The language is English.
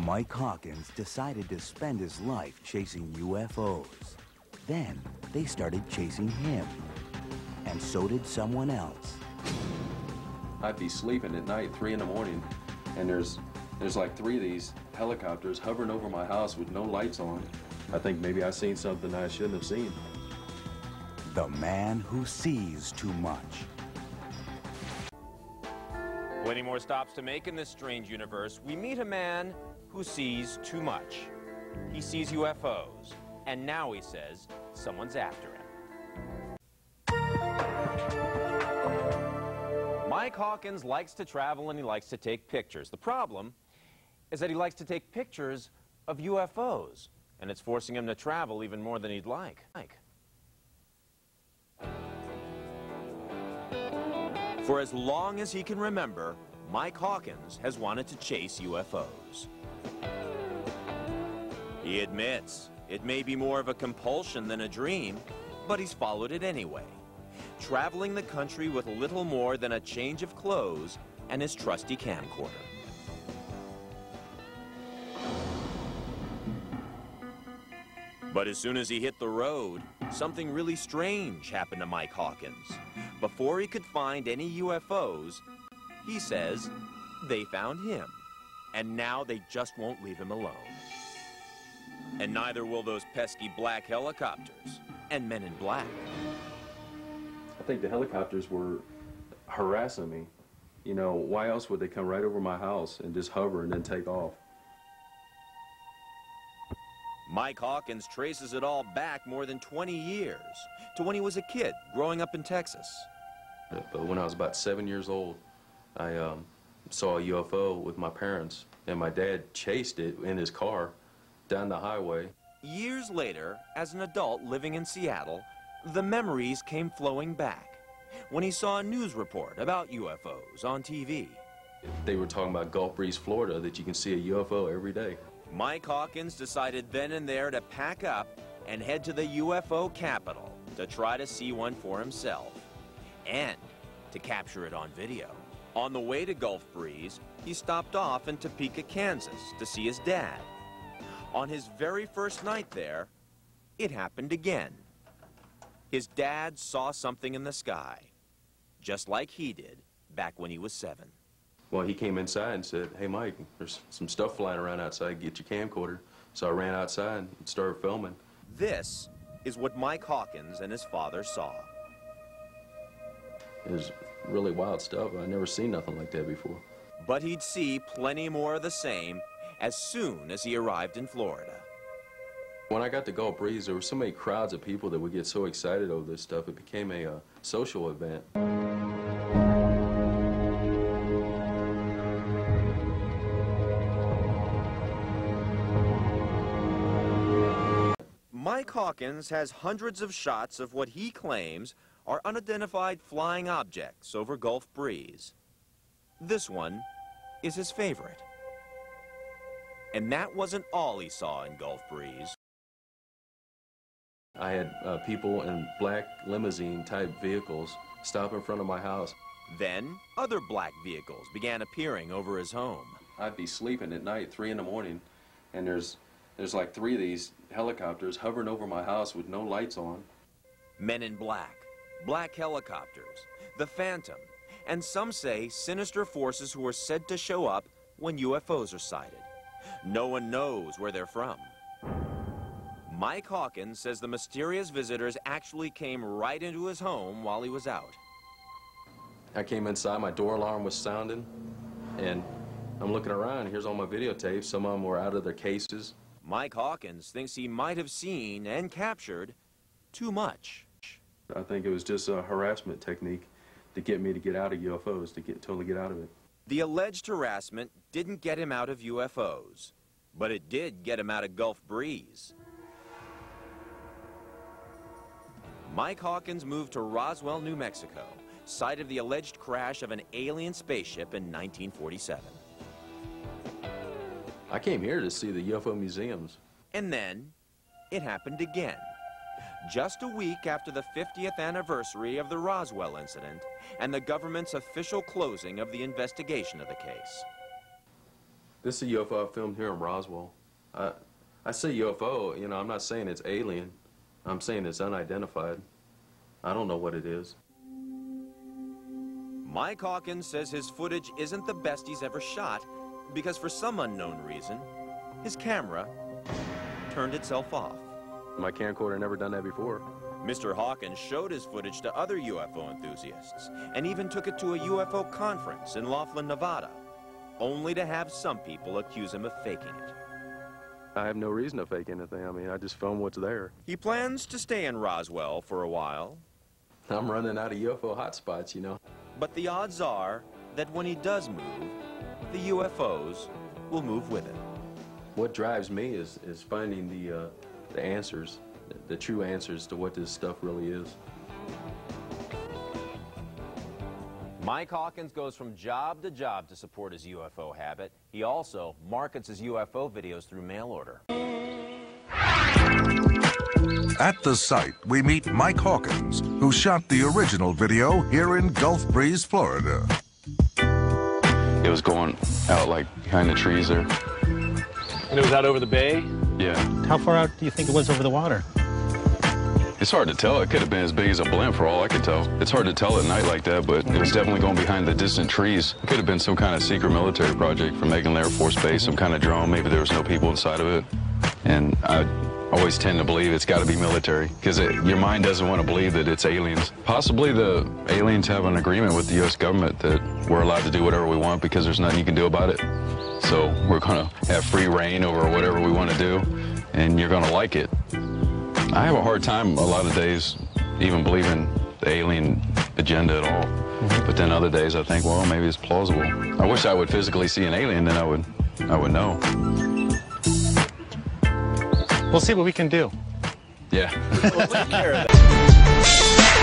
Mike Hawkins decided to spend his life chasing UFOs. Then they started chasing him. And so did someone else. I'd be sleeping at night, 3 in the morning, and there's like 3 of these helicopters hovering over my house with no lights on. I think maybe I seen something I shouldn't have seen. The man who sees too much. Plenty more stops to make in this strange universe. We meet a man who sees too much. He sees UFOs, and now he says someone's after him. Mike Hawkins likes to travel and he likes to take pictures. The problem is that he likes to take pictures of UFOs, and it's forcing him to travel even more than he'd like. For as long as he can remember, Mike Hawkins has wanted to chase UFOs. He admits it may be more of a compulsion than a dream, but he's followed it anyway, traveling the country with little more than a change of clothes and his trusty camcorder. But as soon as he hit the road, something really strange happened to Mike Hawkins. Before he could find any UFOs, he says they found him, and now they just won't leave him alone. And neither will those pesky black helicopters and men in black. I think the helicopters were harassing me. You know, why else would they come right over my house and just hover and then take off? Mike Hawkins traces it all back more than 20 years to when he was a kid growing up in Texas. But when I was about 7 years old, I saw a UFO with my parents, and my dad chased it in his car down the highway. Years later, as an adult living in Seattle, the memories came flowing back when he saw a news report about UFOs on TV. They were talking about Gulf Breeze, Florida, that you can see a UFO every day. Mike Hawkins decided then and there to pack up and head to the UFO capital to try to see one for himself and to capture it on video. On the way to Gulf Breeze, he stopped off in Topeka, Kansas to see his dad. On his very first night there, it happened again. His dad saw something in the sky, just like he did back when he was 7. Well, he came inside and said, "Hey, Mike, there's some stuff flying around outside. Get your camcorder." So I ran outside and started filming. This is what Mike Hawkins and his father saw. It was really wild stuff. I'd never seen nothing like that before. But he'd see plenty more of the same as soon as he arrived in Florida. When I got to Gulf Breeze, there were so many crowds of people that would get so excited over this stuff. It became a social event. Mike Hawkins has hundreds of shots of what he claims are unidentified flying objects over Gulf Breeze. This one is his favorite. And that wasn't all he saw in Gulf Breeze. I had people in black limousine-type vehicles stop in front of my house. Then, other black vehicles began appearing over his home. I'd be sleeping at night, 3 in the morning, and there's like 3 of these helicopters hovering over my house with no lights on. Men in black, black helicopters, the Phantom, and some say sinister forces who are said to show up when UFOs are sighted. No one knows where they're from. Mike Hawkins says the mysterious visitors actually came right into his home while he was out. I came inside, my door alarm was sounding, and I'm looking around. Here's all my videotapes. Some of them were out of their cases. Mike Hawkins thinks he might have seen and captured too much. I think it was just a harassment technique to get me to get out of UFOs, to totally get out of it. The alleged harassment didn't get him out of UFOs, but it did get him out of Gulf Breeze. Mike Hawkins moved to Roswell, New Mexico, site of the alleged crash of an alien spaceship in 1947. I came here to see the UFO museums. And then, it happened again. Just a week after the 50th anniversary of the Roswell incident and the government's official closing of the investigation of the case. This is a UFO I filmed here in Roswell. I say UFO, you know, I'm not saying it's alien. I'm saying it's unidentified. I don't know what it is. Mike Hawkins says his footage isn't the best he's ever shot because for some unknown reason, his camera turned itself off. My camcorder never done that before. Mr. Hawkins showed his footage to other UFO enthusiasts and even took it to a UFO conference in Laughlin, Nevada, only to have some people accuse him of faking it. I have no reason to fake anything. I mean, I just film what's there. He plans to stay in Roswell for a while. I'm running out of UFO hotspots, you know. But the odds are that when he does move, the UFOs will move with him. What drives me is finding the answers, the true answers to what this stuff really is. Mike Hawkins goes from job to job to support his UFO habit. He also markets his UFO videos through mail order. At the site, we meet Mike Hawkins, who shot the original video here in Gulf Breeze, Florida. It was going out like behind the trees there. And it was out over the bay? Yeah. How far out do you think it was over the water? It's hard to tell. It could have been as big as a blimp for all I could tell. It's hard to tell at night like that, but it was definitely going behind the distant trees. It could have been some kind of secret military project from Megan Air Force Base, some kind of drone. Maybe there was no people inside of it. And I always tend to believe it's got to be military because your mind doesn't want to believe that it's aliens. Possibly the aliens have an agreement with the U.S. government that we're allowed to do whatever we want because there's nothing you can do about it. So we're going to have free reign over whatever we want to do, and you're going to like it. I have a hard time a lot of days even believing the alien agenda at all. But then other days I think, well, maybe it's plausible. I wish I would physically see an alien, then I would know. We'll see what we can do. Yeah. We'll take care of that.